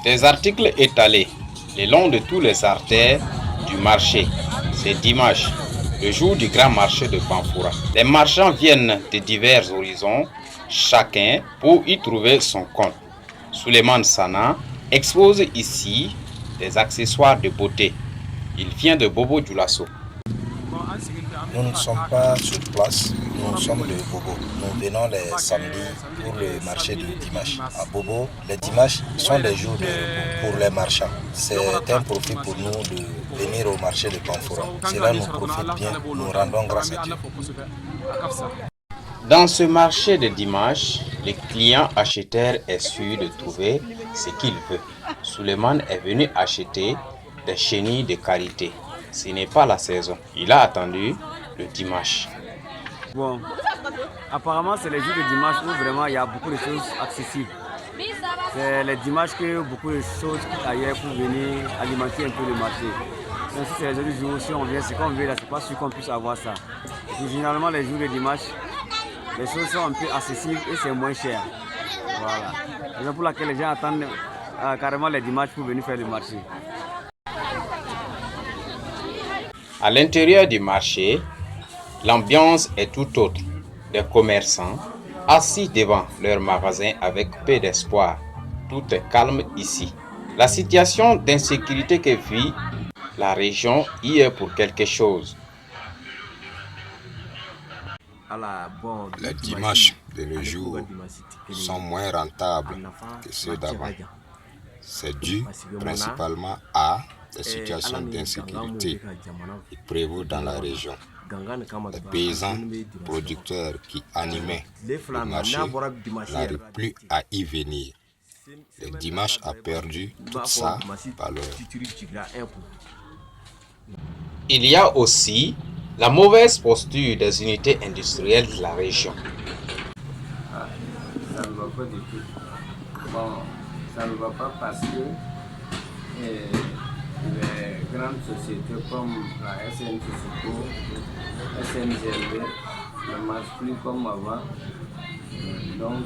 Des articles étalés le long de tous les artères du marché. C'est dimanche, le jour du grand marché de Banfoura. Les marchands viennent de divers horizons, chacun pour y trouver son compte. Souleymane Sana expose ici des accessoires de beauté. Il vient de Bobo Dioulasso. Nous ne sommes pas sur place, nous sommes de Bobo. Nous venons les samedis pour le marché du dimanche. À Bobo, les dimanches sont les jours de repos pour les marchands. C'est un profit pour nous de venir au marché de Banfoura. Cela nous profite bien, nous rendons grâce à Dieu. Dans ce marché de dimanche, le client acheteur est sûr de trouver ce qu'il veut. Souleymane est venu acheter des chenilles de qualité. Ce n'est pas la saison. Il a attendu le dimanche. Bon, apparemment c'est les jours de dimanche où vraiment il y a beaucoup de choses accessibles. C'est les dimanches que beaucoup de choses quittent ailleurs pour venir alimenter un peu le marché. Donc si c'est les autres jours, si on vient, c'est qu'on veut là, c'est pas sûr qu'on puisse avoir ça. Et puis, généralement les jours de dimanche, les choses sont un peu accessibles et c'est moins cher. Voilà. C'est pour laquelle les gens attendent carrément les dimanches pour venir faire le marché. À l'intérieur du marché, l'ambiance est tout autre. Des commerçants assis devant leur magasin avec peu d'espoir. Tout est calme ici. La situation d'insécurité que vit la région y est pour quelque chose. Les dimanches de nos jours sont moins rentables que ceux d'avant. C'est dû principalement à des situations d'insécurité qui prévaut dans la région. Les paysans producteurs qui animaient le marché n'arrivent plus à y venir. Le dimanche a perdu toute sa valeur. Il y a aussi la mauvaise posture des unités industrielles de la région. Ça ne va pas du tout. Bon, ça ne va pas parce que les grandes sociétés comme la SNCC, SNGLB ne marchent plus comme avant. Donc,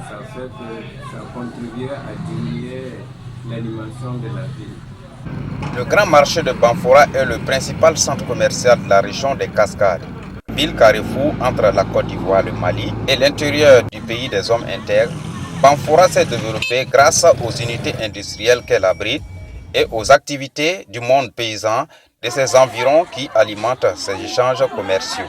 ça fait que ça contribue à diminuer l'animation de la ville. Le grand marché de Banfoura est le principal centre commercial de la région des Cascades. Ville carrefour entre la Côte d'Ivoire, le Mali et l'intérieur du pays des hommes intègres, Banfoura s'est développée grâce aux unités industrielles qu'elle abrite et aux activités du monde paysan de ses environs qui alimentent ces échanges commerciaux.